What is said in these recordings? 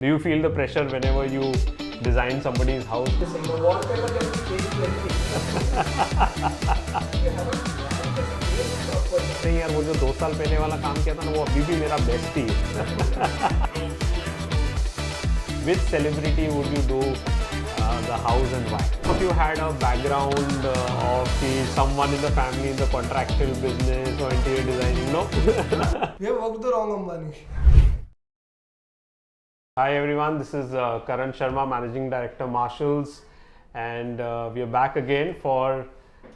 Do you feel the pressure whenever you design somebody's house? The wallpaper can be changed to anything. You haven't changed properly. नहीं यार, वो जो 2 साल पहले वाला काम किया था ना, वो अभी भी मेरा बेस्ट ही है. Which celebrity would you do the house and why? If you had a background of someone in the family in the contractual business or interior designing, no? We have worked the wrong Ambani. Hi everyone, this is Karan Sharma, Managing Director Marshalls, and we are back again for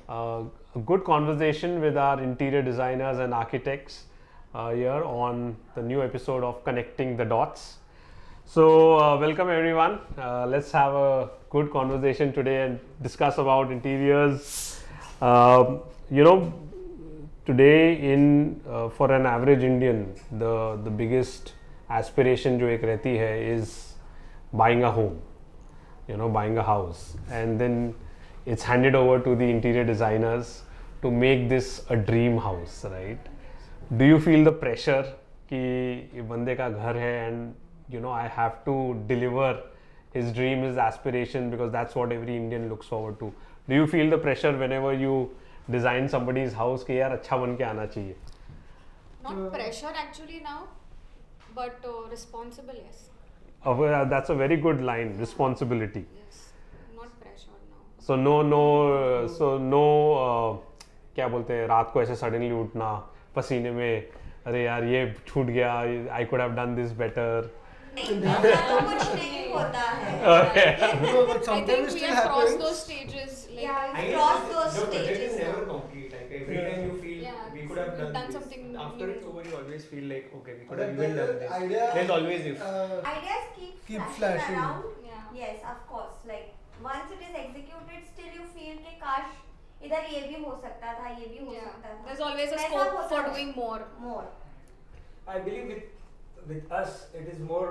a good conversation with our interior designers and architects here on the new episode of Connecting the Dots. So welcome everyone. Let's have a good conversation today and discuss about interiors. Today for an average Indian, the biggest aspiration जो एक रहती है is buying a home, buying a house, and then it's handed over to the interior designers to make this a dream house, right? Do you feel the pressure कि ये बंदे का घर है and I have to deliver his dream, his aspiration, because that's what every Indian looks forward to. Do you feel the pressure whenever you design somebody's house कि यार अच्छा बन के आना चाहिए? Not pressure actually now, but responsible, yes. That's a very good line, responsibility. Yes, not pressure now. So no क्या बोलते हैं, रात को ऐसे suddenly उठना पसीने में, अरे यार ये छूट गया, I could have done this better. कुछ नहीं होता है. But I sometimes think it we still have crossed happens. those stages. Like, Yeah, I we guess crossed the those project is stages. never complete. Like every time you feel Yeah, we could have we've done this. something After new. it's over, you always feel like okay, we could But have even the done this. idea- There's always if. Ideas Keep keep flashing. around. Yeah. Yes, of course. Like once it is executed, still you feel कि काश इधर ये भी हो सकता था, ये भी हो Yeah. सकता था. There's always a वैसा scope होता for है. doing more. More. I believe with us, it is more.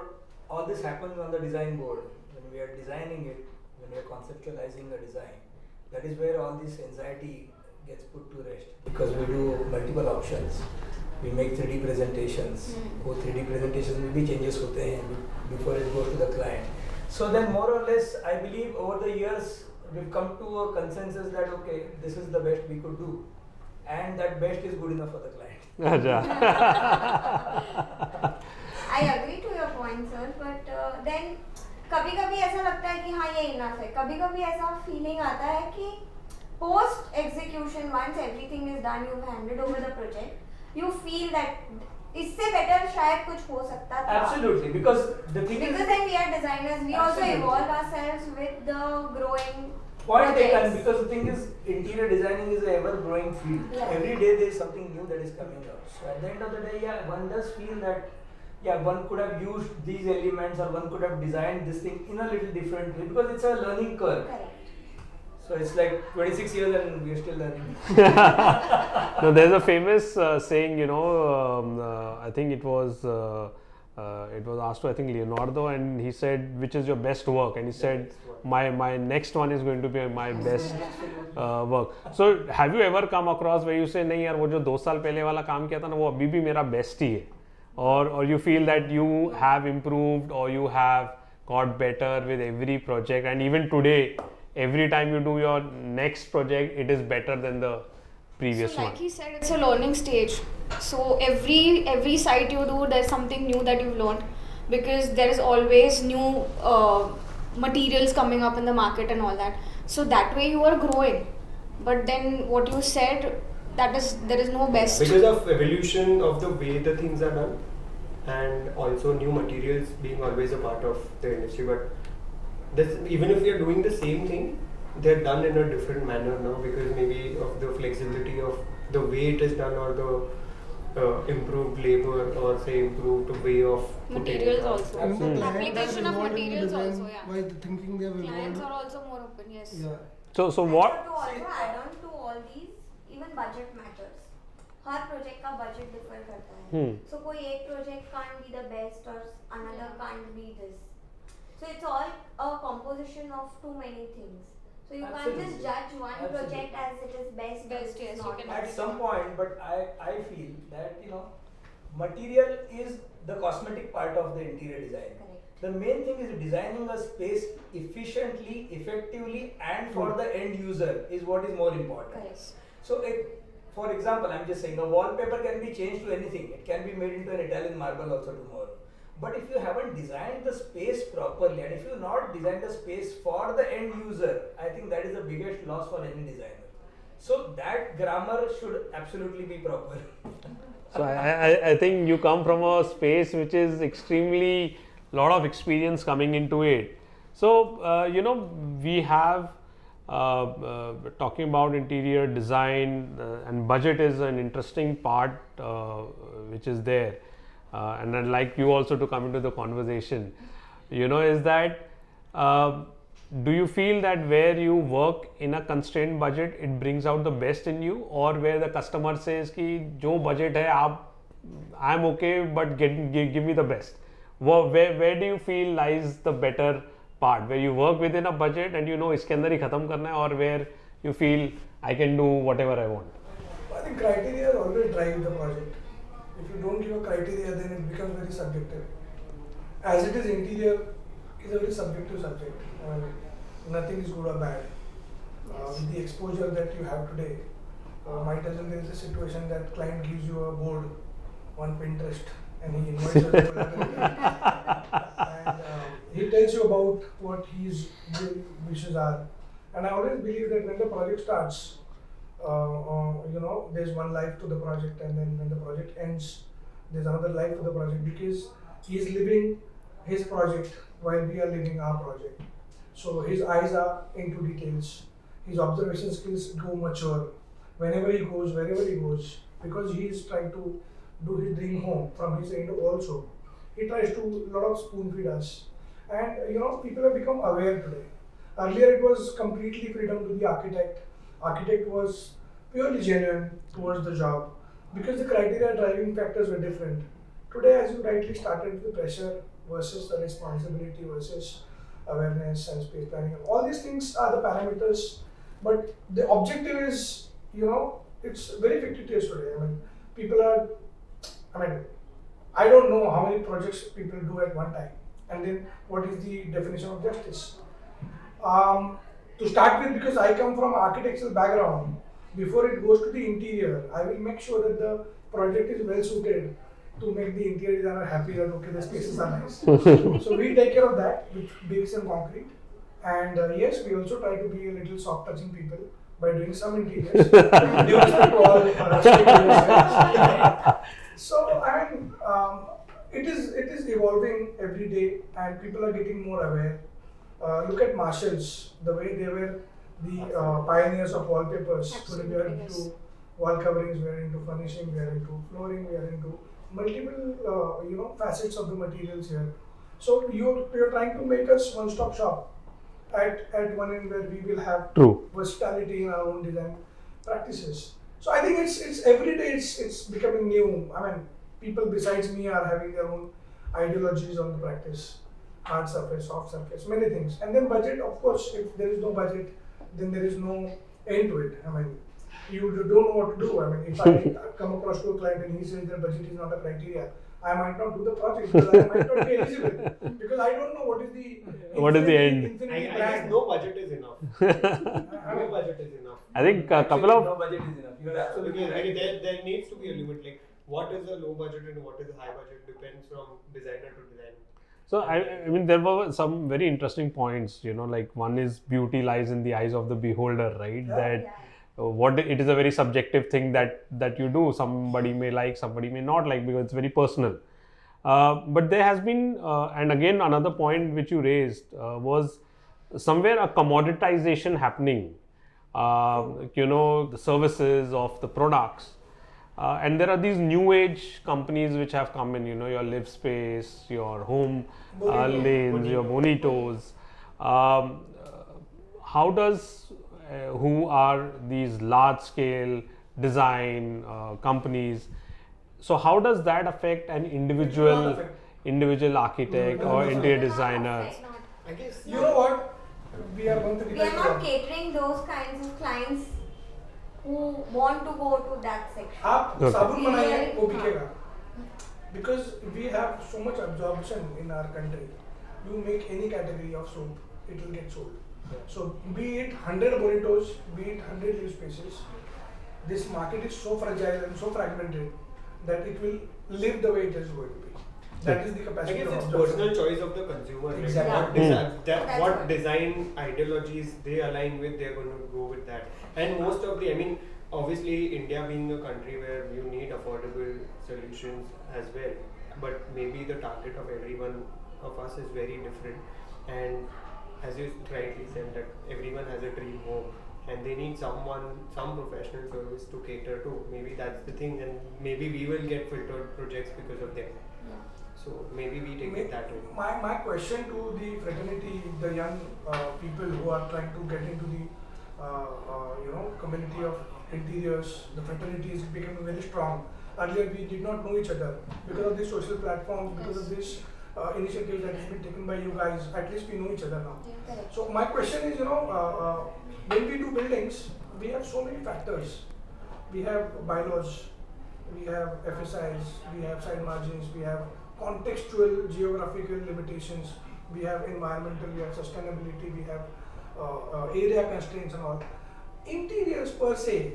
All this happens on the design board when we are designing it, when we are conceptualizing the design. That is where all this anxiety gets put to rest because we do multiple options. We make 3D presentations. वो 3D presentations में भी changes होते हैं before it goes to the client. So then more or less, I believe over the years we've come to a consensus that okay, this is the best we could do, and that best is good enough for the client. अच्छा. I agree to your point, sir. But then कभी-कभी ऐसा लगता है कि हाँ ये enough है. कभी-कभी ऐसा फीलिंग आता है कि post execution, once everything is done, you've handed over the project, you feel that इससे better शायद कुछ हो सकता था. Absolutely, because the thing is. Because then we are designers, we also Absolutely. evolve ourselves with the growing Point taken, projects. because the thing is, interior designing is an ever-growing field. Yeah. Every day there is something new that is coming out. So at the end of the day, yeah, one does feel that, yeah, one could have used these elements or one could have designed this thing in a little different way because it's a learning curve. Correct. So it's like 26 years and we are still learning. No, there's a famous saying, I think it was asked to, I think, Leonardo, and he said, which is your best work? And he said, my next one is going to be my best work. So have you ever come across where you say, नहीं यार वो जो 2 साल पहले वाला काम किया था ना, वो अभी भी मेरा best ही है, or you feel that you have improved or you have got better with every project, and even today every time you do your next project it is better than the previous So like one? he said, it's a learning stage. So every site you do, there's something new that you've learned, because there is always new materials coming up in the market and all that. So that way you are growing. But then what you said, there is no best. Because of evolution of the way the things are done and also new materials being always a part of the industry. But even if we are doing the same thing, they're done in a different manner now because maybe of the flexibility of the way it is done or the improved labor or say improved way of putting it Materials on. also. And the client Application has of evolved in materials design also, yeah. by the thinking they have Clients are evolved. also more open, yes. Yeah. So And what? to also add on to all these, even budget matters. Her project का budget differ करता है. So कोई एक project can't be the best or another can't be this. So it's all a composition of too many things. So you can't Absolutely. just judge one project as it is best. or Best, it's yes, you not can At best. some point, but I feel that material is the cosmetic part of the interior design. Correct. The main thing is designing a space efficiently, effectively, and for the end user is what is more important. Correct. So, for example, I'm just saying a wallpaper can be changed to anything. It can be made into an Italian marble also tomorrow. But if you haven't designed the space properly, and if you not designed the space for the end user, I think that is the biggest loss for any designer. So that grammar should absolutely be proper. So I think you come from a space which is extremely lot of experience coming into it. So we have talking about interior design and budget is an interesting part which is there. And I'd like you also to come into the conversation, is that do you feel that where you work in a constrained budget, it brings out the best in you, or where the customer says ki jo budget hai, I'm okay, but give me the best? Where do you feel lies the better part, where you work within a budget and iske andar hi khatam karna hai, or where you feel I can do whatever I want? I think criteria always drive the project. If you don't give a criteria, then it becomes very subjective. As it is, interior is a very subjective subject. Nothing is good or bad. With the exposure that you have today, might as well there is a situation that client gives you a board on Pinterest and he invites you to collaborate. And he tells you about what his wishes are. And I always believe that when the project starts, there's one life to the project, and then when the project ends, there's another life to the project, because he's living his project while we are living our project. So his eyes are into details, his observation skills go mature whenever he goes, wherever he goes, because he is trying to do his dream home from his end also. He tries to lot of spoon feed us, and people have become aware today. Earlier it was completely freedom to the architect. Architect was purely genuine towards the job because the criteria driving factors were different. Today, as you rightly started, the pressure versus the responsibility versus awareness and space planning. All these things are the parameters, but the objective is, it's very fictitious today. I don't know how many projects people do at one time, and then what is the definition of justice. To start with, because I come from architectural background, before it goes to the interior, I will make sure that the project is well suited to make the interior designer happy that okay, the spaces are nice. So we take care of that with bricks and concrete. And yes, we also try to be a little soft touching people by doing some interiors. Due respect to all stakeholders. So it is evolving every day, and people are getting more aware. Look at Marshalls, the way they were the pioneers of wallpapers. Today we are into wall coverings, we are into furnishing, we are into flooring, we are into multiple facets of the materials here. So you're trying to make us one-stop shop at one end where we will have versatility in our own design practices. So I think it's every day it's becoming new. People besides me are having their own ideologies on the practice. Hard surface, soft surface, many things. And then budget, of course, if there is no budget, then there is no end to it. You don't know what to do. If I come across to a client and he says their budget is not a criteria, I might not do the project because I might not be eligible because I don't know what is the end. I guess no budget is enough. No budget is enough. I think a couple of no budget is enough. You're absolutely right. There needs to be a limit. Like what is a low budget and what is a high budget depends from designer to designer. So there were some very interesting points, like one is beauty lies in the eyes of the beholder, right? What it is a very subjective thing that you do. Somebody may like, somebody may not like because it's very personal. But there has been, and again another point which you raised was somewhere a commoditization happening. The services of the products. And there are these new age companies which have come in, your live space, your home lanes, your bonitos. How does, who are these large scale design companies? So how does that affect an individual architect or interior designer? I guess You know what? We are going to We are not catering those kinds of clients who want to go to that section. आप Okay. साबुन बनाइए वो बिकेगा because we have so much absorption in our country. you make any category of soap, it will get sold. So be it 100 burritos, be it 100 live spaces, this market is so fragile and so fragmented that it will live the way it is going to be. That is the I capacity guess of it's absorption. personal choice of the consumer. Exactly. Like That's what what- design ideologies they align with, they're going to go with that. And most of the, I mean, obviously India being a country where you need affordable solutions as well, but maybe the target of everyone of us is very different. And as you rightly said, that everyone has a dream home and they need someone, some professional service to cater to. Maybe that's the thing, and maybe we will get filtered projects because of them. So maybe we take it that way. My question to the fraternity, the young people who are trying to get into the community of interiors, the fraternity is becoming very strong. Earlier we did not know each other because of these social platforms, because of this initiative that has been taken by you guys. At least we know each other now. Correct. So my question is, when we do buildings, we have so many factors. We have bylaws, we have FSIs, we have side margins, we have contextual geographical limitations, we have environmental, we have sustainability, we have area constraints and all. Interiors per se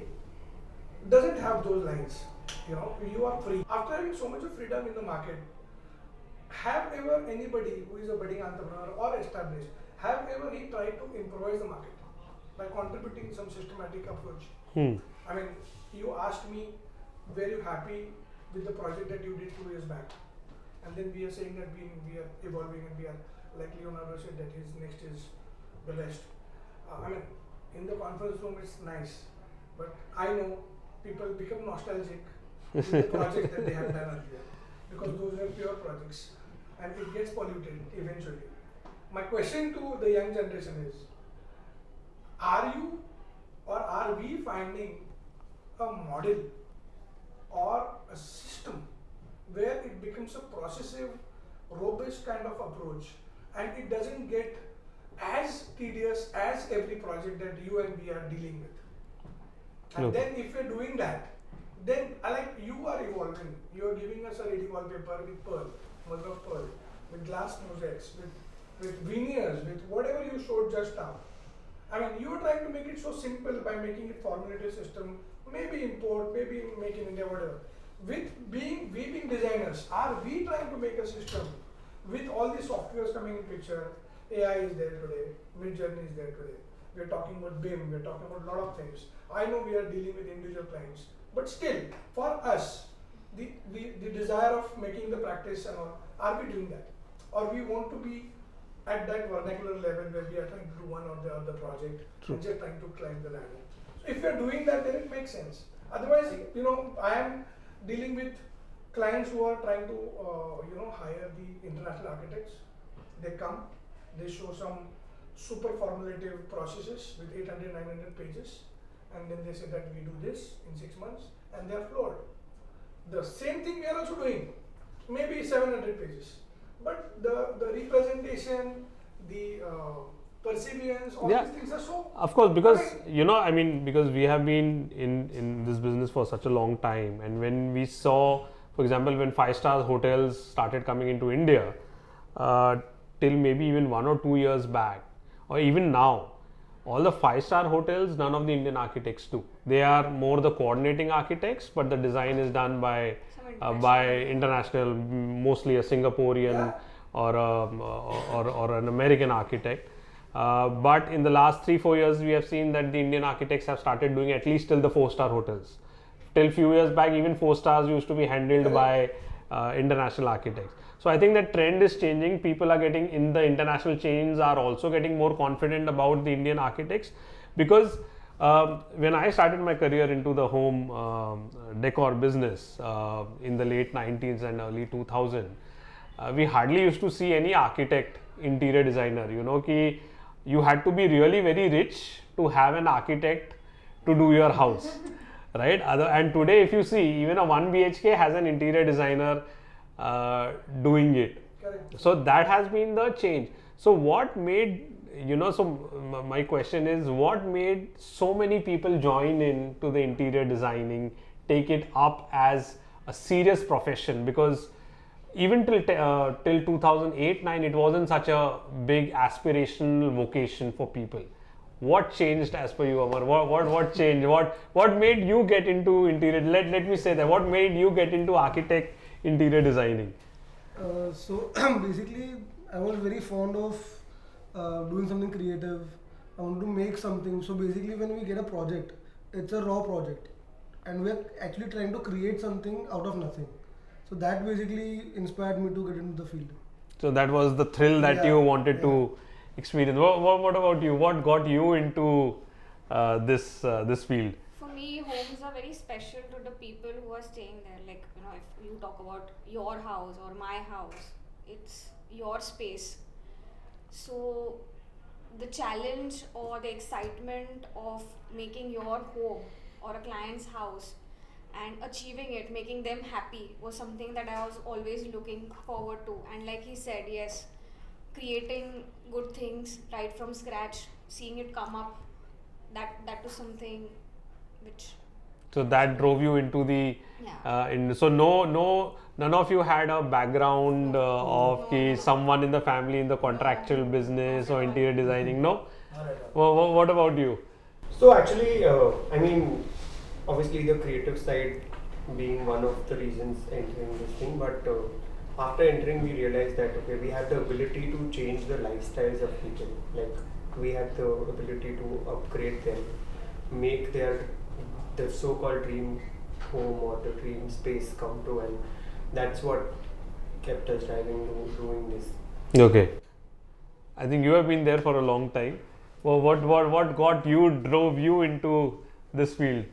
doesn't have those lines. You are free. After having so much of freedom in the market, have ever anybody who is a budding entrepreneur or established, have ever he tried to improvise the market by contributing some systematic approach? I mean, you asked me, were you happy with the project that you did 2 years back? And then we are saying that we are evolving and we are, like Leonardo said, that his next is the best. I mean, in the conference room it's nice, but I know people become nostalgic with the projects that they have done earlier, because those are pure projects and it gets polluted eventually. My question to the young generation is, are you or are we finding a model or a system where it becomes a processive, robust kind of approach and it doesn't get as tedious as every project that you and we are dealing with? And then if you're doing that, then you are evolving. You are giving us a ready wallpaper with pearl, mother of pearl, with glass mosaics, with veneers, with whatever you showed just now. I mean, you are trying to make it so simple by making it formulated system, maybe import, maybe make in India, whatever. We being designers, are we trying to make a system with all the softwares coming in picture? AI is there today, Mid-Journey is there today. We are talking about BIM, we are talking about a lot of things. I know we are dealing with individual clients, but still, for us, the desire of making the practice and all, are we doing that? Or we want to be at that vernacular level where we are trying to do one or the other project and just trying to climb the ladder. So if we are doing that, then it makes sense. Otherwise, I am dealing with clients who are trying to, hire the international architects. They come, they show some super formulative processes with 800, 900 pages, and then they say that we do this in 6 months, and they are floored. The same thing we are also doing, maybe 700 pages. But the representation, the perseverance, all these things are so. Of course, because because we have been in this business for such a long time, and when we saw, for example, when 5-star hotels started coming into India, till maybe even 1 or 2 years back, or even now, all the 5-star hotels, none of the Indian architects do. They are more the coordinating architects, but the design is done by international, mostly a Singaporean or an American architect. But in the last 3-4 years, we have seen that the Indian architects have started doing at least till the 4-star hotels. Till few years back, even 4 stars used to be handled by international architects. So I think that trend is changing. People are getting in the international chains are also getting more confident about the Indian architects, because when I started my career into the home decor business in the late 90s and early 2000, we hardly used to see any architect, interior designer. You had to be really very rich to have an architect to do your house, right? And today, if you see, even a 1 BHK has an interior designer doing it. Correct. So that has been the change. So what made, my question is, what made so many people join in to the interior designing, take it up as a serious profession? Because even till 2008-9, it wasn't such a big aspirational vocation for people. What changed as per you, Amar? What changed? What made you get into interior? Let me say that. What made you get into architect interior designing? So basically, I was very fond of doing something creative. I want to make something. So basically, when we get a project, it's a raw project, and we're actually trying to create something out of nothing. So that basically inspired me to get into the field. So that was the thrill that you wanted to experience. What about you? What got you into this field? For me, homes are very special to the people who are staying there. Like, you know, if you talk about your house or my house, it's your space. So the challenge or the excitement of making your home or a client's house and achieving it, making them happy, was something that I was always looking forward to. And like he said, yes, creating good things right from scratch, seeing it come up, that was something which. So that drove you into the. So none of you had a background of someone in the family in the contractual business or interior designing. No. What about you? So actually, I mean, obviously the creative side being one of the reasons entering this thing, but after entering we realized that okay, we have the ability to change the lifestyles of people. Like we have the ability to upgrade them, make the so-called dream home or the dream space come true, and that's what kept us driving to doing this. Okay. I think you have been there for a long time. Well, what drove you into this field?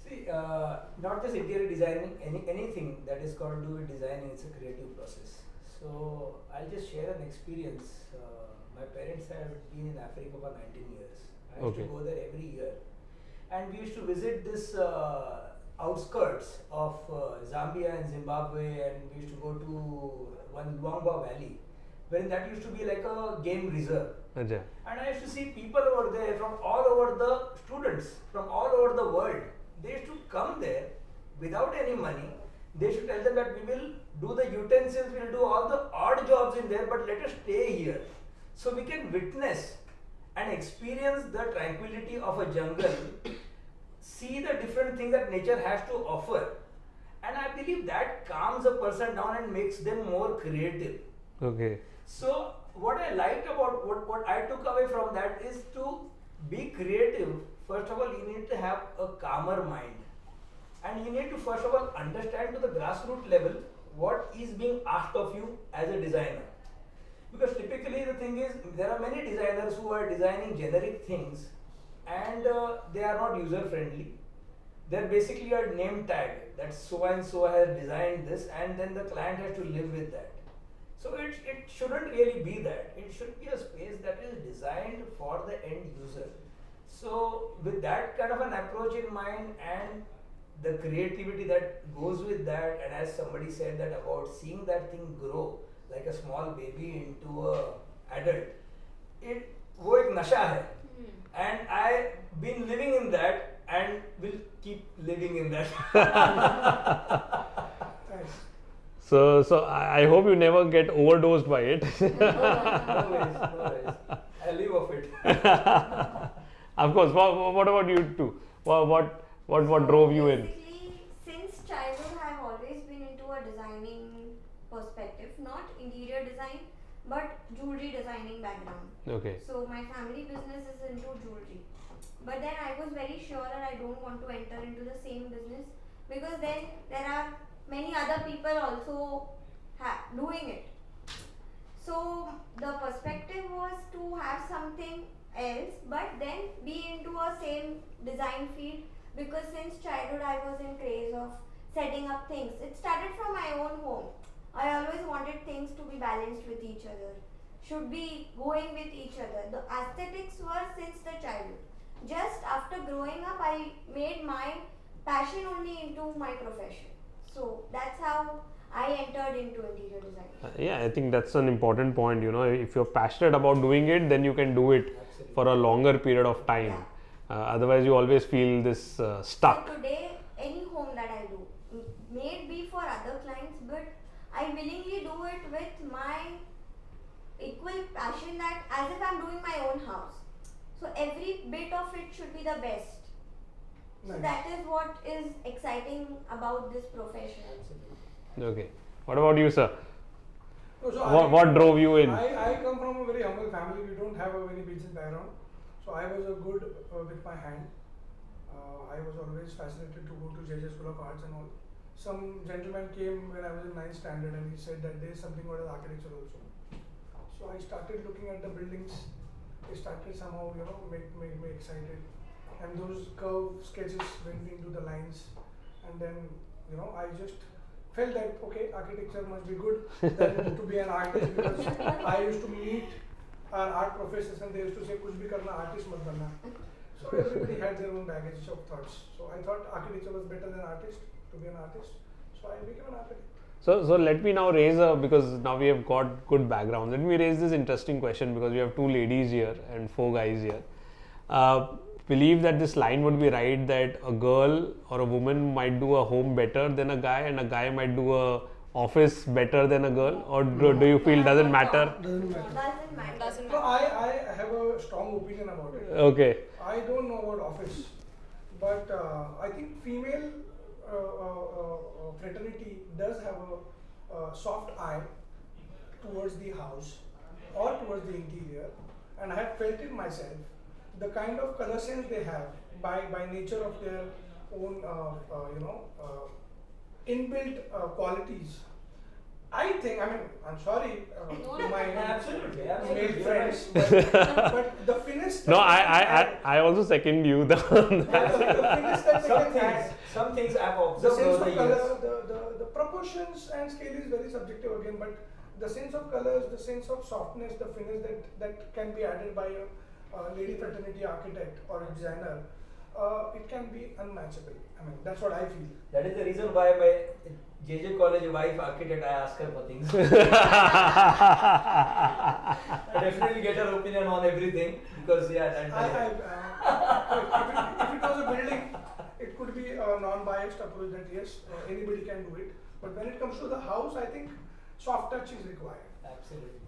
See, not just interior designing, anything that is got to do with designing, it's a creative process. So I'll just share an experience. My parents have been in Africa for 19 years. I used to go there every year. And we used to visit this outskirts of Zambia and Zimbabwe, and we used to go to one Luangwa Valley, wherein that used to be like a game reserve. And I used to see people over there from all over the students, from all over the world. They used to come there without any money. They should tell them that we will do the utensils, we will do all the odd jobs in there, but let us stay here. So we can witness and experience the tranquility of a jungle, see the different things that nature has to offer. And I believe that calms a person down and makes them more creative. Okay. So what I liked about what I took away from that is to be creative. First of all, you need to have a calmer mind. And you need to first of all understand to the grassroots level what is being asked of you as a designer. Because typically the thing is, there are many designers who are designing generic things and they are not user friendly. They're basically a name tag that so and so has designed this, and then the client has to live with that. So it shouldn't really be that. It should be a space that is designed for the end user. So with that kind of an approach in mind and the creativity that goes with that, and as somebody said that about seeing that thing grow like a small baby into a adult, वो एक नशा है, and I've been living in that and will keep living in that. So I hope you never get overdosed by it. No worries. I live off it. Of course. What about you two? What drove you in? Basically, since childhood, I have always been into a designing perspective, not interior design, but jewelry designing background. Okay. So my family business is into jewelry, but then I was very sure that I don't want to enter into the same business, because then there are many other people also doing it. So the perspective was to have something else, but then be into a same design field, because since childhood I was in craze of setting up things. It started from my own home. I always wanted things to be balanced with each other, should be going with each other. The aesthetics were since the childhood. Just after growing up, I made my passion only into my profession. So that's how I entered into interior design. Yeah, I think that's an important point. You know, if you're passionate about doing it, then you can do it for a longer period of time. Yeah. Otherwise, you always feel this stuck. So today, any home that I do, may it be for other clients, but I I willingly do it with my equal passion, that as if I'm doing my own house. So every bit of it should be the best. So Nice. that is what is exciting about this profession. Okay. What about you, sir? No, so What drove you in? I come from a very humble family. We don't have a very business background. So I was a good with my hand. I was always fascinated to go to JJ School of Arts and all. Some gentleman came when I was in 9th standard and he said that there is something called as architecture also. So I started looking at the buildings. It started somehow, make me excited. And those curve sketches went into the lines. And then, I just felt that, okay, architecture must be good than to be an artist, because I used to meet our art professors and they used to say, kuch bhi karna, artist mat banna. So everybody had their own baggage of thoughts. So I thought architecture was better than artist, to be an artist. So I became an architect. So let me now raise because now we have got good background. Let me raise this interesting question, because we have 2 ladies here and 4 guys here. Believe that this line would be right, that a girl or a woman might do a home better than a guy, and a guy might do a office better than a girl, or do you feel doesn't matter? Doesn't matter. Doesn't matter. Doesn't No, matter. I have a strong opinion about it. Okay. I don't know about office, but I think female fraternity does have a soft eye towards the house or towards the interior, and I have felt it myself. The kind of color sense they have by nature of their own, inbuilt qualities. I think, I'm sorry to my Absolutely, male absolutely. friends, but the finish. No, I also second you. the finish that they can add. Some things I've The observed sense over of the color, years. the proportions and scale is very subjective again, but the sense of colors, the sense of softness, the finish that can be added by a lady fraternity architect or a designer, it can be unmatchable. That's what I feel. That is the reason why my JJ college wife architect, I ask her for things. I definitely get her opinion on everything, because If it was a building, it could be a non-biased approach that yes, anybody can do it. But when it comes to the house, I think soft touch is required. Absolutely.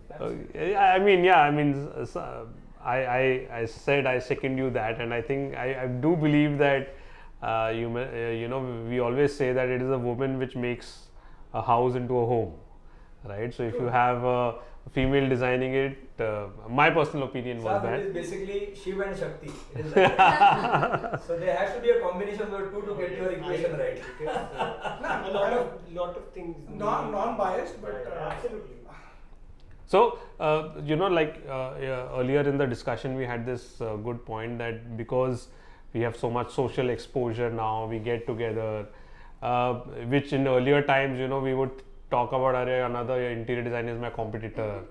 I said I second you that, and I think I do believe that we always say that it is a woman which makes a house into a home, right? So if you have a female designing it, my personal opinion was It that. is basically Shiv and Shakti. It is like that. So there has to be a combination of the two to get your equation right. Because, a lot of things. Non-biased, but Absolutely. So, earlier in the discussion, we had this good point that because we have so much social exposure now, we get together, which in earlier times, we would talk about another interior designer is my competitor.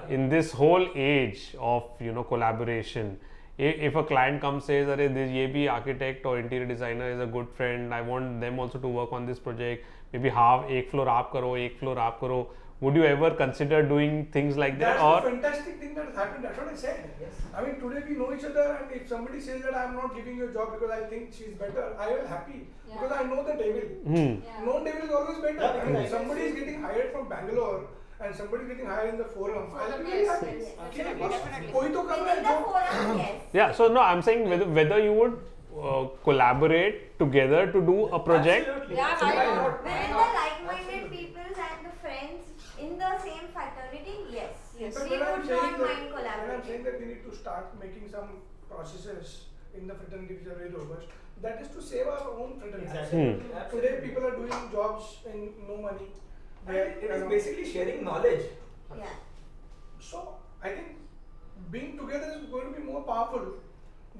In this whole age of, collaboration, if a client comes says, "Arey, this ye bhi architect or interior designer is a good friend, I want them also to work on this project, maybe ek floor aap karo, ek floor aap karo." Would you ever consider doing things like that? that's Or the fantastic thing that has happened. That's what I said. Yes. Today we know each other, and if somebody says that I'm not giving you a job because I think she's better, I will happy Yeah. because I know the devil. Yeah. Known devil is always better. Yeah, If somebody is getting hired from Bangalore and somebody is getting hired in the forum, I'll be very happy. Yes, Okay, definitely, boss, definitely. कोई तो कर रहा है Within the job. forum, yes. yeah, so no, I'm saying whether you would collaborate together to do a project. Absolutely. Yeah, So why why not? Within the like-minded peoples and the friends in the same fraternity, yes. Yes. But We when I'm would saying not that- mind when I'm saying collaborating. that we need to start making some processes in the fraternity which are very robust, that is to save our own fraternity. Exactly. Today people are doing jobs in no money. And it is basically sharing knowledge. Yeah. So I think being together is going to be more powerful.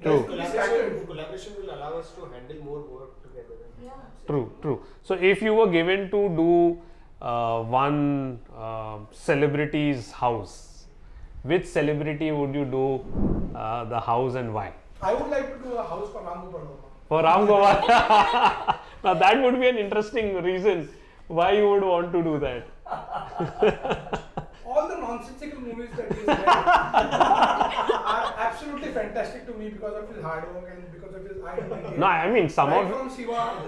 True. than to be scattered. Collaboration will allow us to handle more work together. Yeah. True. So if you were given to do one celebrity's house, which celebrity would you do the house and why? I would like to do a house for Ram Gopal Verma. For Ram Gopal. Now that would be an interesting reason why you would want to do that. All the nonsensical movies that he has made are absolutely fantastic to me because of his hard work and because of his eye detail. No, I mean some Right of from Shiva,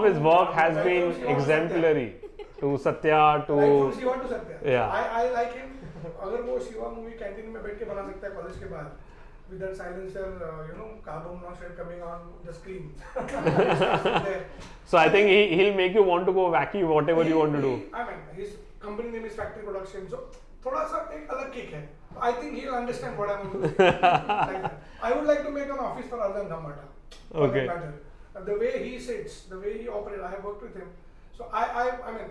his work has Right been from Shiva was exemplary. to Satya to Like from Shiva to Satya. Yeah. I like him. अगर वो Shiva movie canteen में बैठ के बना सकता है college के बाद with that silencer, carbon monoxide coming on the screen. So I think he'll make you want to go wacky whatever you want to do. I mean, his company name is Factory Production, so थोड़ा सा एक अलग kick है. I think he'll understand what I'm doing. Like that. I would like to make an office for other than Dhamata. Okay. The way he sits, the way he operates, I have worked with him. So I mean,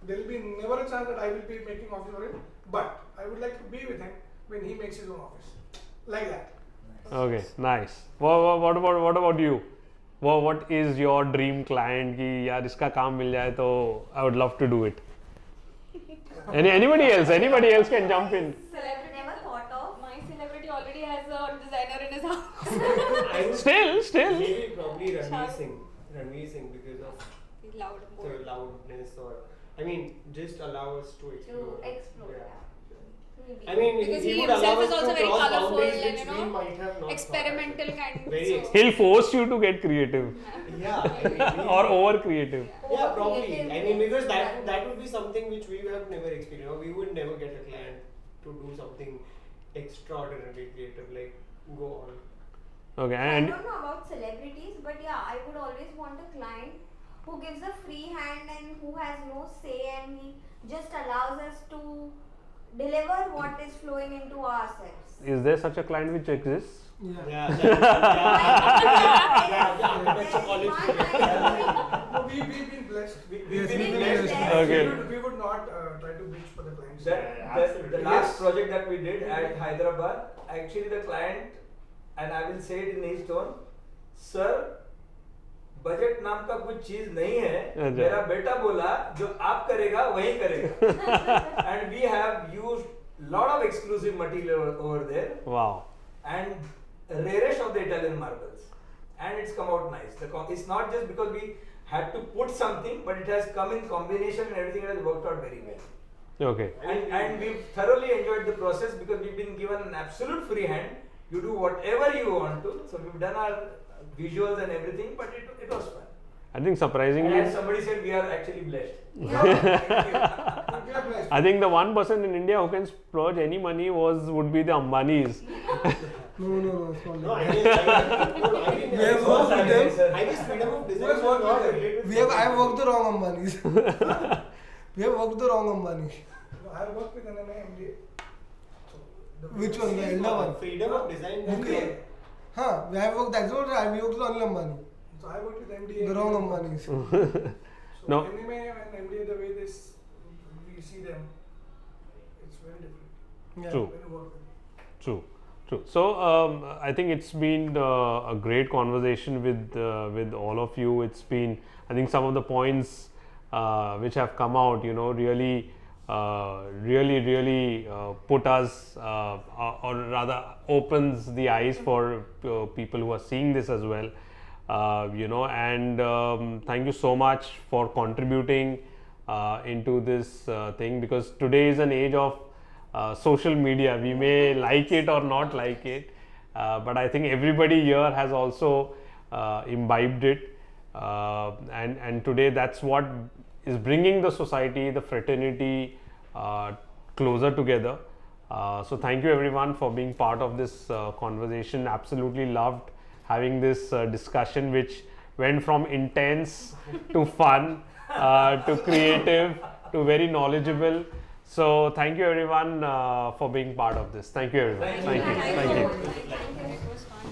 there will be never a chance that I will be making office for him, but I would like to be with him when he makes his own office. Like that. Okay, nice. What about you? What is your dream client कि यार इसका काम मिल जाए तो I would love to do it. Anybody else can jump in. Celebrity never thought of. My celebrity already has a designer in his house. I would Still. maybe probably Shah. Ranveer Singh because of Loud. the loudness, or I mean, just allow us to explore. To explore, yeah. Maybe. I mean, Because he he would himself allow is us also to very cross colourful boundaries and, which we might have not experimental thought kind. Very so- He'll force you to get creative Yeah, I mean, or over creative. yeah, probably. Creative, I mean, because yeah. that would be something which we have never experienced. Or we would never get a client to do something extraordinarily creative, like go on. Okay, I and don't know about celebrities, but yeah, I would always want a client who gives a free hand and who has no say, and he just allows us to deliver what is flowing into ourselves. is there such a client which exists? Yeah, the architecture college. No, we've been blessed. We've Yes, been we've been blessed. blessed. Okay. We would not try to bitch for the clients. The last project that we did at Hyderabad, actually the client, and I will say it in his tone, sir, budget नाम का कुछ चीज नहीं है, मेरा बेटा बोला जो आप करेगा वही करेगा. And we have used lot of exclusive material over there Wow. and rarest of the Italian marbles, and it's come out nice. It's not just because we had to put something, but it has come in combination and everything has worked out very well. Okay. And we've thoroughly enjoyed the process because we've been given an absolute free hand. You do whatever you want to. So we've done our visuals and everything, but it was fun. I think surprisingly, And as somebody said, we are actually blessed. We are blessed. I think the one person in India who can splurge any money would be the Ambanis. No, it's not No, like I that. guess We have worked with them. I guess freedom of design Who has is worked not with them? related to I have worked the wrong Ambanis. We have worked the wrong Ambani. I have worked with an MBA. So Which one? The elder one? freedom of design. MBA. Huh? We have worked. That's what we worked with only Ambani. So I worked with MDA. The wrong Ambanis. So No. NMA and MDA, the way we see them, it's very different. Yeah. True. When you work with them. True. So I think it's been a great conversation with all of you. It's been, I think, some of the points which have come out, really put us, or rather opens the eyes for people who are seeing this as well. And thank you so much for contributing into this thing, because today is an age of social media. We may like it or not like it, but I think everybody here has also imbibed it, and today that's what is bringing the society, the fraternity closer together. So thank you everyone for being part of this conversation. Absolutely loved having this discussion, which went from intense to fun to creative to very knowledgeable. So thank you everyone for being part of this. Thank you everyone. Thank you. Thank you.